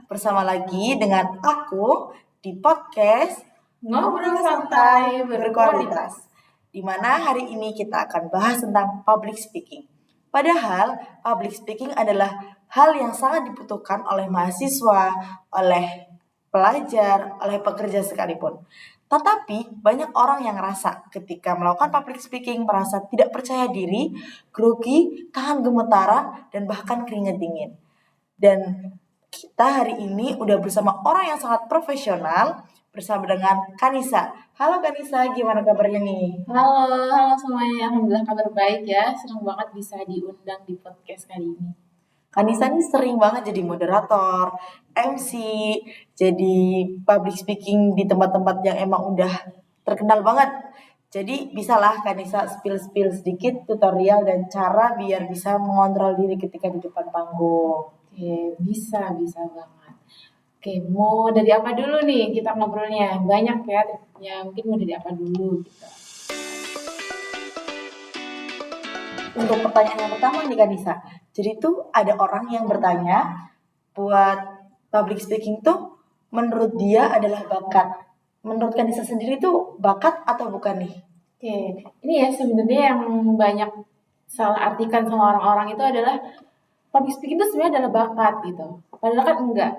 bersama lagi dengan aku di podcast Ngobrol santai berkualitas. di mana hari ini kita akan bahas tentang public speaking. Padahal public speaking adalah hal yang sangat dibutuhkan oleh mahasiswa, oleh pelajar, oleh pekerja sekalipun. Tetapi banyak orang yang ngerasa ketika melakukan public speaking merasa tidak percaya diri, grogi, tahan gemetaran, dan bahkan keringat dingin. Dan kita hari ini udah bersama orang yang sangat profesional bersama dengan Kanisa. Halo Kanisa, gimana kabarnya nih? Halo semuanya. Alhamdulillah kabar baik ya. Senang banget bisa diundang di podcast kali ini. Kanisa nih sering banget jadi moderator, MC, jadi public speaking di tempat-tempat yang emang udah terkenal banget. Jadi bisalah Kanisa spill sedikit tutorial dan cara biar bisa mengontrol diri ketika di depan panggung. Oke, bisa banget. Oke, mau dari apa dulu nih kita ngobrolnya? Banyak ya triknya. Mungkin mau dari apa dulu gitu. Untuk pertanyaan yang pertama nih Kanisa, jadi tuh ada orang yang bertanya buat public speaking tuh menurut dia adalah bakat. Menurut Kanisa sendiri tuh bakat atau bukan nih? Oke, ini ya sebenarnya yang banyak salah artikan sama orang-orang itu adalah public speaking itu sebenarnya adalah bakat gitu. Padahal kan enggak.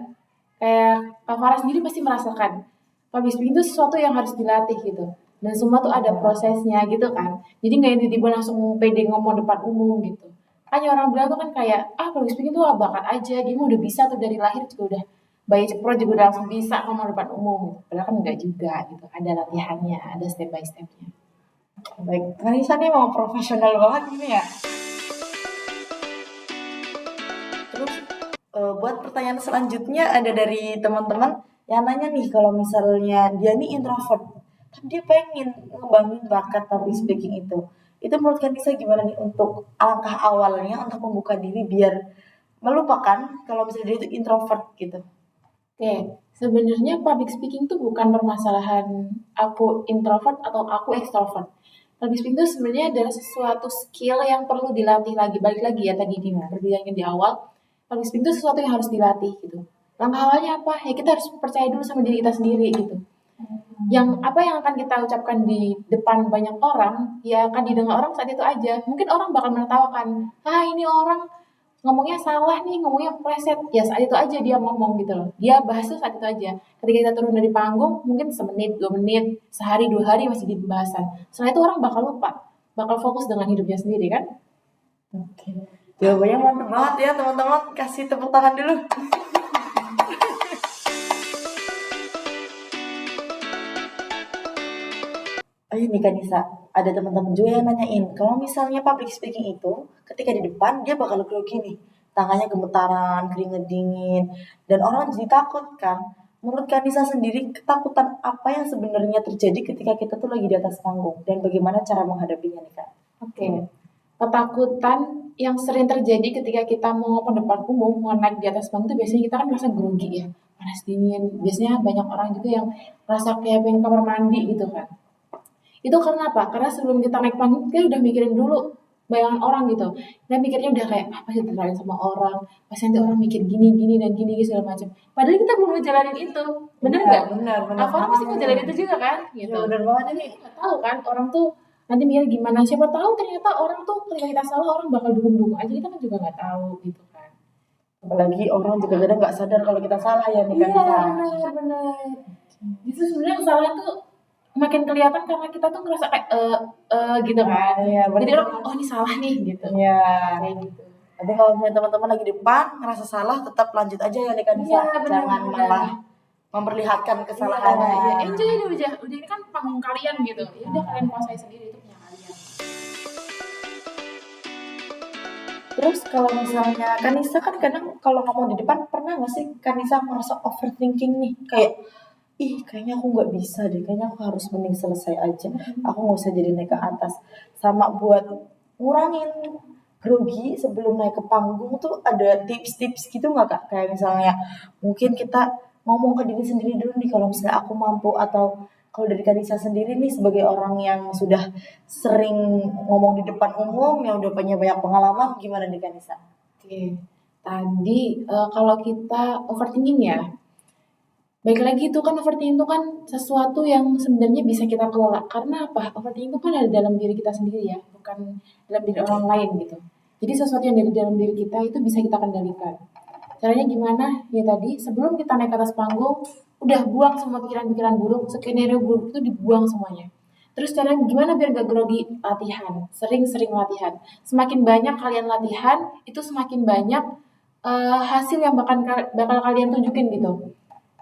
Kayak Kak Farah sendiri pasti merasakan public speaking itu sesuatu yang harus dilatih gitu. Dan semua tuh ada prosesnya gitu kan. Jadi nggak yang tiba-tiba langsung pede ngomong depan umum gitu. Hanya orang bilang tuh kan kayak, public speaking tuh bakat aja, dia mah udah bisa tuh dari lahir juga udah bayi ceprot juga udah langsung bisa ngomong depan umum. Padahal kan enggak juga gitu. Ada latihannya, ada step by stepnya. Baik, Kanisa nih mau profesional banget ini ya. Terus buat pertanyaan selanjutnya ada dari teman-teman yang nanya nih kalau misalnya dia nih introvert, tapi dia pengen ngembangin bakat public speaking itu. Itu menurut Kanisa gimana nih untuk langkah awalnya untuk membuka diri biar melupakan kalau misalnya dia itu introvert gitu? Oke, sebenarnya public speaking tuh bukan permasalahan aku introvert atau aku extrovert. Public speaking itu sebenarnya adalah sesuatu skill yang perlu dilatih lagi. Balik lagi ya tadi di perbincangan di awal, public speaking itu sesuatu yang harus dilatih gitu. Langkah awalnya apa? Ya kita harus percaya dulu sama diri kita sendiri gitu. Yang apa yang akan kita ucapkan di depan banyak orang, ya akan didengar orang saat itu aja. Mungkin orang bakal menertawakan, ini orang ngomongnya salah nih, ngomongnya pleset. Ya saat itu aja dia ngomong gitu loh. Dia bahas tuh saat itu aja. Ketika kita turun dari panggung, mungkin semenit, 2 menit, sehari, 2 hari masih di pembahasan. Setelah itu orang bakal lupa. Bakal fokus dengan hidupnya sendiri kan? Oke. Jawabannya mantap banget ya teman-teman. Kasih tepuk tangan dulu. Ayo nih Kanisa, ada teman-teman juga yang nanyain, kalau misalnya public speaking itu, ketika di depan dia bakal grogi nih, tangannya gemetaran, keringet dingin, dan orang jadi takut kan. Menurut Kanisa sendiri, ketakutan apa yang sebenarnya terjadi ketika kita tuh lagi di atas panggung, dan bagaimana cara menghadapinya nih Kak? Oke. Ketakutan yang sering terjadi ketika kita mau ngomong depan umum, mau naik di atas panggung itu biasanya kita kan merasa grogi ya, panas dingin. Biasanya banyak orang juga yang merasa kayak pengen kamar mandi gitu kan. Itu karena apa? Karena sebelum kita naik panggung, kita udah mikirin dulu bayangan orang gitu. Kita mikirnya udah kayak, apa sih terlalu sama orang, pasti nanti orang mikir gini dan gini segala macam. Padahal kita belum ngejalanin itu, bener nggak? Benar. Apa pasti ngejalanin itu juga kan? Gitu. Ya benar banget Tapi nggak tahu kan, orang tuh nanti mikir gimana. Siapa tahu ternyata orang tuh ketika kita salah orang bakal dukung-dukung aja, kita kan juga nggak tahu gitu kan. Apalagi orang juga kadang nggak sadar kalau kita salah ya nih Iya, Kanisa. benar. Justru sebenarnya kesalahan tuh makin kelihatan karena kita tuh ngerasa kayak gitu kan. Iya, Jadi benar. orang, ini salah nih gitu. Iya. Kayak gitu. Tapi kalau misalnya teman-teman lagi di depan ngerasa salah, tetap lanjut aja ya nih Kanisa. Iya, benar. Jangan malah memperlihatkan kesalahannya. Iya, enjoy aja udah ini kan panggung kalian gitu. Ya udah kalian kuasai sendiri, itu punya kalian. Terus kalau misalnya Kanisa kan kadang kalau ngomong di depan pernah nggak sih Kanisa merasa overthinking nih kayak kayaknya aku nggak bisa deh, kayaknya aku harus mending selesai aja, aku nggak usah jadi naik ke atas. Sama buat ngurangin grogi sebelum naik ke panggung tuh ada tips-tips gitu nggak Kak? Kayak misalnya mungkin kita ngomong ke diri sendiri dulu nih kalau misalnya aku mampu, atau kalau dari Kanisa sendiri nih sebagai orang yang sudah sering ngomong di depan umum, yang udah punya banyak pengalaman, gimana nih Kanisa? Oke. Tadi kalau kita overthinking ya, baik lagi itu kan overthinking itu kan sesuatu yang sebenarnya bisa kita kelola. Karena apa? Overthinking itu kan ada dalam diri kita sendiri ya, bukan dalam diri orang lain gitu. Jadi sesuatu yang dari dalam diri kita itu bisa kita kendalikan. Caranya gimana? Ya tadi sebelum kita naik ke atas panggung, udah buang semua pikiran-pikiran buruk, skenario buruk itu dibuang semuanya. Terus caranya gimana biar gak grogi? Latihan, sering-sering latihan. Semakin banyak kalian latihan, itu semakin banyak hasil yang bakal kalian tunjukin gitu.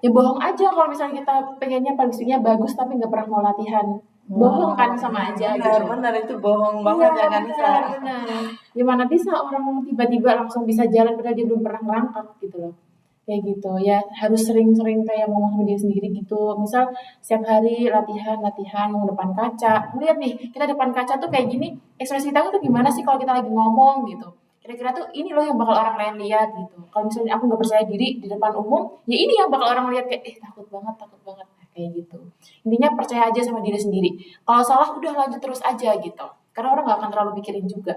Ya bohong aja kalau misalnya kita pengennya publishingnya bagus tapi nggak pernah mau latihan. Bohong kan sama aja Benar, gitu. benar itu bohong Iya banget ya Kanisa. benar benar. Gimana bisa orang tiba-tiba langsung bisa jalan padahal dia belum pernah ngerangkak gitu loh. Kayak gitu ya harus sering-sering kayak ngomong sama diri sendiri gitu. Misal setiap hari latihan ngomong depan kaca. Lihat nih kita depan kaca tuh kayak gini ekspresi kita tuh gimana sih kalau kita lagi ngomong gitu. Kira-kira tuh ini loh yang bakal orang lain lihat gitu. Kalau misalnya aku nggak percaya diri di depan umum, ya ini yang bakal orang lihat kayak takut banget nah, kayak gitu. Intinya percaya aja sama diri sendiri. Kalau salah udah lanjut terus aja gitu. Karena orang nggak akan terlalu pikirin juga.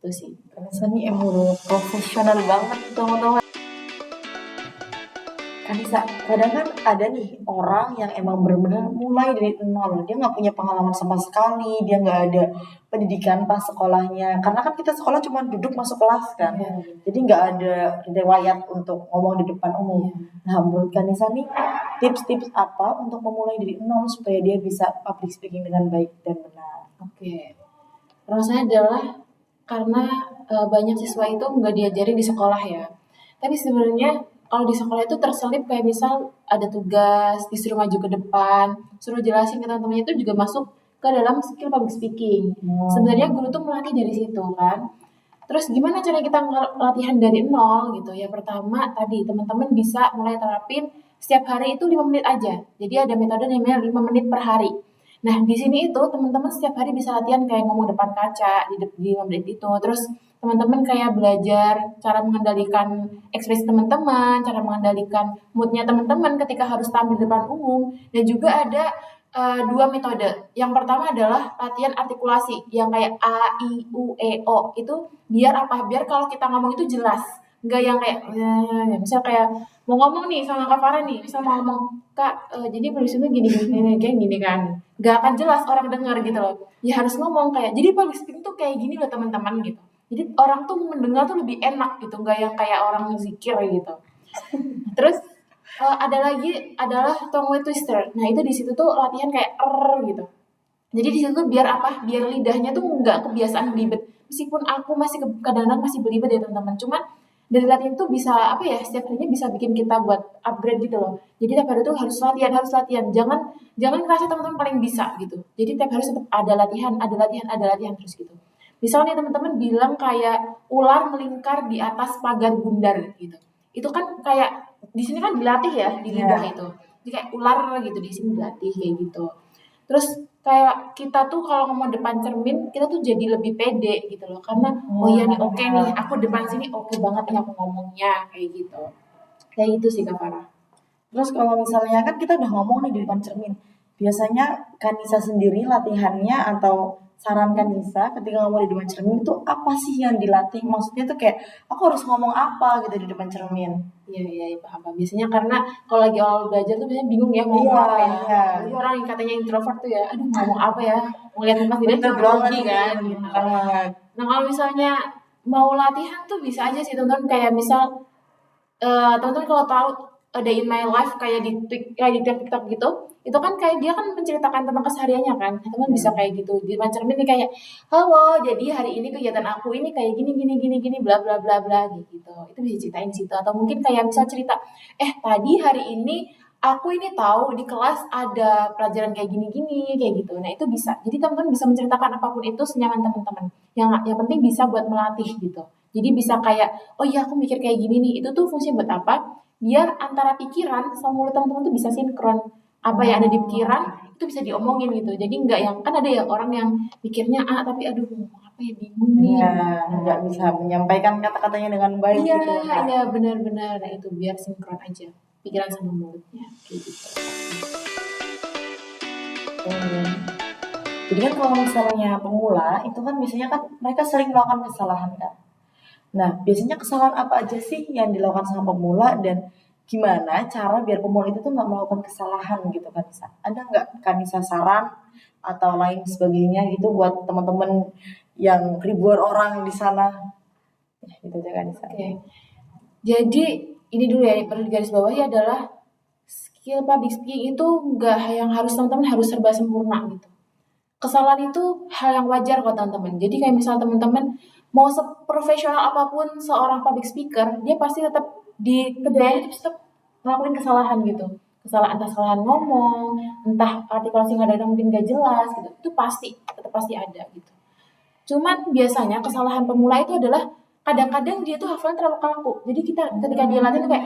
Itu sih. Kanisa ini emang profesional banget teman-teman. Kanisa, kadang kan ada nih orang yang emang benar-benar mulai dari nol. Dia nggak punya pengalaman sama sekali, dia nggak ada pendidikan pas sekolahnya. Karena kan kita sekolah cuma duduk masuk kelas kan. Iya. Jadi nggak ada riwayat untuk ngomong di depan umum. Nah, menurut Kanisa nih, tips-tips apa untuk memulai dari nol supaya dia bisa public speaking dengan baik dan benar? Oke. Rasanya adalah karena banyak siswa itu nggak diajarin di sekolah ya. Tapi sebenarnya kalau di sekolah itu terselip kayak misal ada tugas, disuruh maju ke depan, suruh jelasin ke teman-temannya itu juga masuk ke dalam skill public speaking. Sebenarnya guru tuh melatih dari situ kan. Terus gimana cara kita latihan dari nol gitu ya? Pertama tadi teman-teman bisa mulai terapin setiap hari itu 5 menit aja. Jadi ada metode namanya 5 menit per hari. Nah, di sini itu teman-teman setiap hari bisa latihan kayak ngomong depan kaca di 5 menit itu. Terus teman-teman kayak belajar cara mengendalikan ekspresi teman-teman, cara mengendalikan moodnya teman-teman ketika harus tampil di depan umum. Dan juga ada dua metode. Yang pertama adalah latihan artikulasi yang kayak A, I, U, E, O. Itu biar apa? Biar kalau kita ngomong itu jelas. Enggak yang kayak, misal kayak mau ngomong nih sama Kak Farah nih, misal mau ngomong, Kak, jadi polisi itu gini kan. Gak akan jelas orang dengar gitu loh. Ya harus ngomong kayak, jadi public speaking tuh kayak gini loh teman-teman gitu. Jadi orang tuh mendengar tuh lebih enak gitu, nggak yang kayak orang zikir gitu. Terus ada lagi adalah tongue twister. Nah itu di situ tuh latihan kayak gitu. Jadi di situ tuh biar apa? Biar lidahnya tuh nggak kebiasaan belibet. Meskipun aku masih kadang-kadang masih belibet ya teman-teman. Cuma dari latihan tuh bisa apa ya? Setiap harinya bisa bikin kita buat upgrade gitu loh. Jadi tiap hari tuh harus latihan, harus latihan. Jangan ngerasa teman-teman paling bisa gitu. Jadi tiap hari tetap ada latihan, ada latihan, ada latihan terus gitu. Misalnya teman-teman bilang kayak ular melingkar di atas pagar bundar gitu. Itu kan kayak di sini kan dilatih ya di lidah itu. Jadi kayak ular gitu di sini dilatih kayak gitu. Terus kayak kita tuh kalau ngomong depan cermin, kita tuh jadi lebih pede gitu loh. Karena oh iya nih oke nih, aku depan sini oke banget nih aku ngomongnya kayak gitu. Kayak gitu sih Kak Farah. Terus kalau misalnya kan kita udah ngomong nih di depan cermin, biasanya Kanisa sendiri latihannya atau saran Kanisa ketika ngomong di depan cermin itu apa sih yang dilatih? Maksudnya tuh kayak aku harus ngomong apa gitu di depan cermin? Iya, paham. Biasanya karena kalau lagi awal belajar tuh biasanya bingung ya mau ngomong apa ya. Iya. Jadi orang yang katanya introvert tuh ya, aduh ngomong apa ya? Ngeliat muka dia Bener tuh banget grogi nih, kan bener gitu. banget. Nah kalau misalnya mau latihan tuh bisa aja sih teman-teman kayak misal teman-teman kalau tahu ada in my life kayak kayak di TikTok gitu, itu kan kayak dia kan menceritakan tentang kesehariannya kan. Teman bisa kayak gitu. Di depan cermin nih kayak, "Halo, jadi hari ini kegiatan aku ini kayak gini bla bla bla bla," gitu. Itu bisa ceritain di situ atau mungkin kayak misal cerita, tadi hari ini aku ini tahu di kelas ada pelajaran kayak gini-gini kayak gitu." Nah, itu bisa. Jadi teman-teman bisa menceritakan apapun itu senyaman teman-teman. Yang penting bisa buat melatih gitu. Jadi bisa kayak, oh iya aku mikir kayak gini nih, itu tuh fungsinya buat apa? Biar antara pikiran sama mulut teman-teman tuh bisa sinkron. Apa yang ada di pikiran itu bisa diomongin gitu. Jadi nggak yang kan ada ya orang yang pikirnya tapi aduh ngomong apa ya bingung nih. Iya, nggak bisa menyampaikan kata-katanya dengan baik Iya, gitu ya. iya benar-benar. Nah, itu biar sinkron aja pikiran sama mulutnya kayak gitu. Jadi kan kalau misalnya pemula itu kan biasanya kan mereka sering melakukan kesalahan kan. Nah, biasanya kesalahan apa aja sih yang dilakukan sama pemula dan gimana cara biar pemula itu tuh nggak melakukan kesalahan gitu kan Nisa? Ada nggak kan Nisa saran atau lain sebagainya gitu buat teman-teman yang ribuan orang di sana? Ya, gitu aja kan Nisa. Oke. Jadi ini dulu ya, yang perlu digaris bawahi adalah skill public speaking itu nggak yang harus teman-teman harus serba sempurna gitu. Kesalahan itu hal yang wajar kok teman-teman. Jadi kayak misal teman-teman mau seprofesional apapun seorang public speaker, dia pasti tetap di kerjanya itu tetap ngelakuin kesalahan gitu. Kesalahan entah kesalahan ngomong, entah artikulasi nggak ada mungkin gak jelas gitu. Itu pasti tetap pasti ada gitu. Cuman biasanya kesalahan pemula itu adalah kadang-kadang dia tuh hafalan terlalu kaku. Jadi kita ketika dia latihan tuh kayak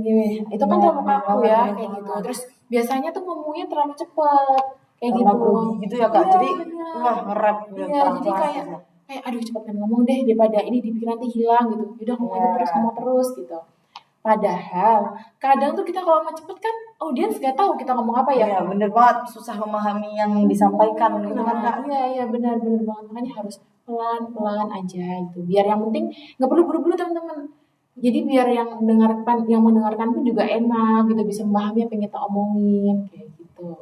gini, itu kan terlalu kaku ya kayak gitu. Terus biasanya tuh ngomongnya terlalu cepet kayak Karena gitu. grogi gitu ya Kak. Iya Jadi benar. wah nge-rap udah Iya parah jadi banget kayak gitu. kayak aduh cepet kan ngomong deh daripada ini dipikir nanti hilang gitu. Udah ngomong terus gitu. Padahal kadang tuh kita kalau mau cepet kan audiens gak tahu kita ngomong apa ya. Iya, bener banget susah memahami yang disampaikan gitu kan Nah, Kak. iya benar benar banget makanya harus pelan-pelan aja gitu. Biar yang penting nggak perlu buru-buru teman-teman. Jadi biar yang mendengarkan pun juga enak gitu bisa memahami apa yang kita omongin kayak gitu.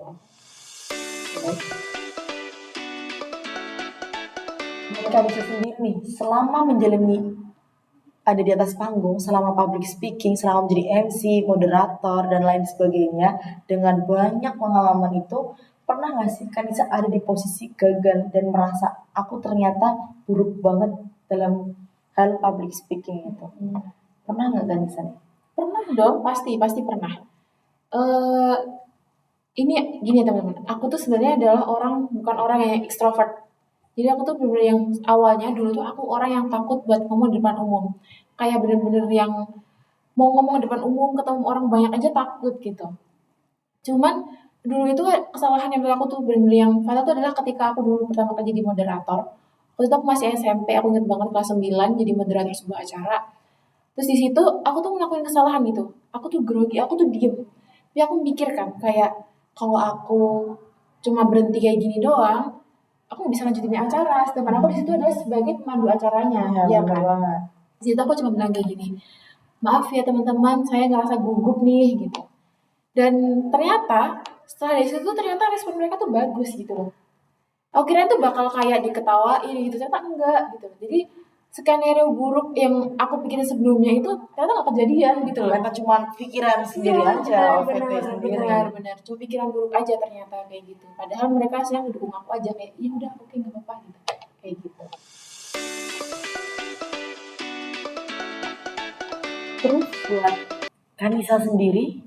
Mereka bisa sendiri nih selama menjalani ada di atas panggung, selama public speaking, selama menjadi MC, moderator dan lain sebagainya dengan banyak pengalaman itu pernah nggak sih kan bisa ada di posisi gagal dan merasa aku ternyata buruk banget dalam hal public speaking itu. Pernah nggak kan Nisa nih? Pernah dong, pasti pasti pernah. Eh ini gini teman-teman, aku tuh sebenarnya adalah bukan orang yang ekstrovert. Jadi aku tuh bener-bener yang awalnya dulu tuh aku orang yang takut buat ngomong di depan umum. Kayak bener-bener yang mau ngomong di depan umum ketemu orang banyak aja takut gitu. Cuman dulu itu kesalahan yang aku tuh bener-bener yang fatal tuh adalah ketika aku dulu pertama kali jadi moderator. Waktu itu aku masih SMP, aku inget banget kelas 9 jadi moderator sebuah acara. Terus di situ aku tuh ngelakuin kesalahan gitu. Aku tuh grogi, aku tuh diem. Tapi aku mikir kan kayak kalau aku cuma berhenti kayak gini doang, aku nggak bisa lanjutin acara. Sedangkan aku di situ adalah sebagai pemandu acaranya, Ya, iya bener kan? banget. Di situ aku cuma bilang kayak gini, maaf ya teman-teman, saya ngerasa gugup nih gitu. Dan ternyata setelah dari situ ternyata respon mereka tuh bagus gitu loh. Aku kira itu bakal kayak diketawain gitu, ternyata enggak gitu. Jadi skenario buruk yang aku pikirin sebelumnya itu ternyata nggak kejadian gitu loh. Ternyata cuma pikiran Iya sendiri aja, benar OVT benar sendiri. benar benar. Cuma pikiran buruk aja ternyata kayak gitu. Padahal mereka aslinya ngedukung aku aja kayak, ya udah oke nggak apa-apa gitu. Kayak gitu. Terus buat Kanisa sendiri,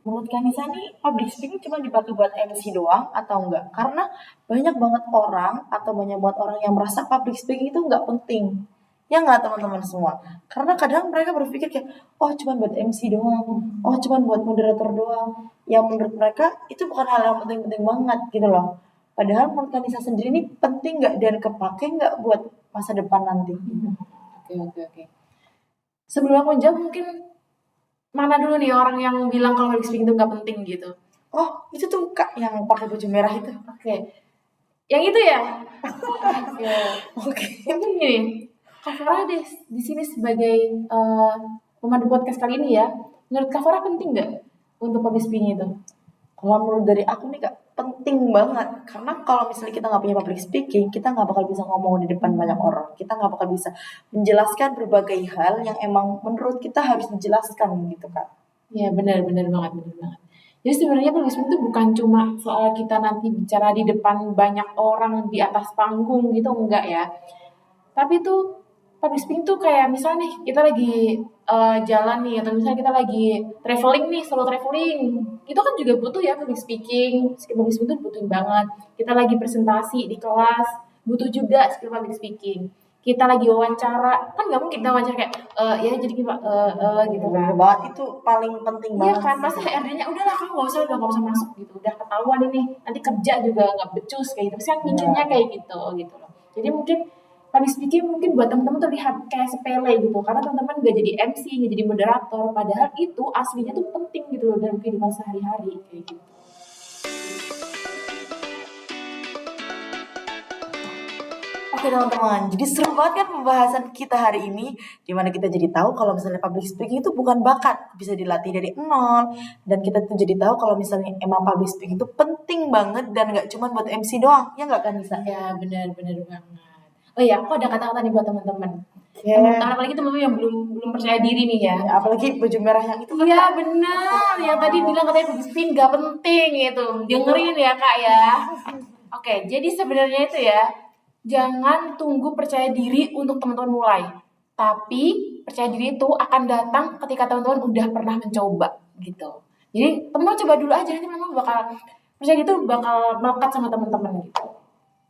menurut Kanisa nih public speaking cuma dipakai buat MC doang atau enggak? Karena banyak banget orang atau banyak banget orang yang merasa public speaking itu enggak penting. Ya enggak teman-teman semua? Karena kadang mereka berpikir kayak, oh cuma buat MC doang, oh cuma buat moderator doang. Yang menurut mereka itu bukan hal yang penting-penting banget gitu loh. Padahal menurut Kanisa sendiri ini penting nggak dan kepake nggak buat masa depan nanti? Oke oke oke. Sebelum aku jawab mungkin mana dulu nih orang yang bilang kalau public speaking itu nggak penting gitu. Oh itu tuh kak yang pakai baju merah itu. Oke. Yang itu ya. Oke. Oke. Mungkin gini. Kak Farah di sini sebagai pemandu podcast kali ini ya. Menurut Kak Farah penting nggak untuk public speaking itu? Kalau menurut dari aku nih kak, penting banget. Karena kalau misalnya kita nggak punya public speaking, kita nggak bakal bisa ngomong di depan banyak orang. Kita nggak bakal bisa menjelaskan berbagai hal yang emang menurut kita harus dijelaskan gitu kak. Ya benar banget benar banget. Jadi sebenarnya public speaking itu bukan cuma soal kita nanti bicara di depan banyak orang di atas panggung gitu enggak ya. Tapi tuh public speaking tuh kayak misalnya nih kita lagi jalan nih atau misalnya kita lagi traveling nih solo traveling itu kan juga butuh ya public speaking. Skill public speaking tuh butuhin banget. Kita lagi presentasi di kelas butuh juga skill public speaking. Kita lagi wawancara kan nggak mungkin kita wawancara kayak ya jadi gini Pak gitu kan. Bener banget itu paling penting Iya banget kan, sih. pasti HRD-nya udahlah kamu udah nggak usah masuk gitu, udah ketahuan ini, nanti kerja juga nggak becus kayak gitu. Pasti kan mikirnya kayak gitu loh. Jadi mungkin public speaking mungkin buat teman-teman terlihat kayak sepele gitu, karena teman-teman nggak jadi MC, nggak jadi moderator, padahal itu aslinya tuh penting gitu loh dalam kehidupan sehari-hari kayak gitu. Oke teman-teman, jadi seru banget kan pembahasan kita hari ini, dimana kita jadi tahu kalau misalnya public speaking itu bukan bakat, bisa dilatih dari nol, dan kita tuh jadi tahu kalau misalnya emang public speaking itu penting banget dan nggak cuma buat MC doang, ya nggak kan Nisa? Ya, benar-benar banget. Oh iya, aku ada kata-kata nih buat teman-teman. Ya, Teman-teman, apalagi teman-teman yang belum belum percaya diri nih ya. apalagi baju merah yang itu kan Iya Kak. benar, yang tadi bilang katanya public speaking gak penting gitu. Dengerin ya kak ya. Oke, jadi sebenarnya itu ya, jangan tunggu percaya diri untuk teman-teman mulai. Tapi percaya diri itu akan datang ketika teman-teman udah pernah mencoba gitu. Jadi teman-teman coba dulu aja, nanti teman-teman bakal percaya diri itu bakal melekat sama teman-teman gitu.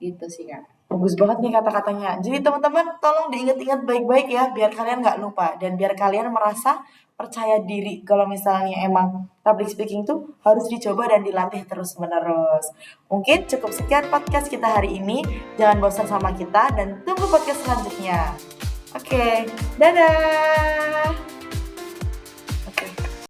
Gitu sih kak. Bagus banget nih kata-katanya. Jadi teman-teman tolong diingat-ingat baik-baik ya, biar kalian nggak lupa dan biar kalian merasa percaya diri kalau misalnya emang public speaking tuh harus dicoba dan dilatih terus-menerus. Mungkin cukup sekian podcast kita hari ini. Jangan bosan sama kita dan tunggu podcast selanjutnya. Oke, dadah.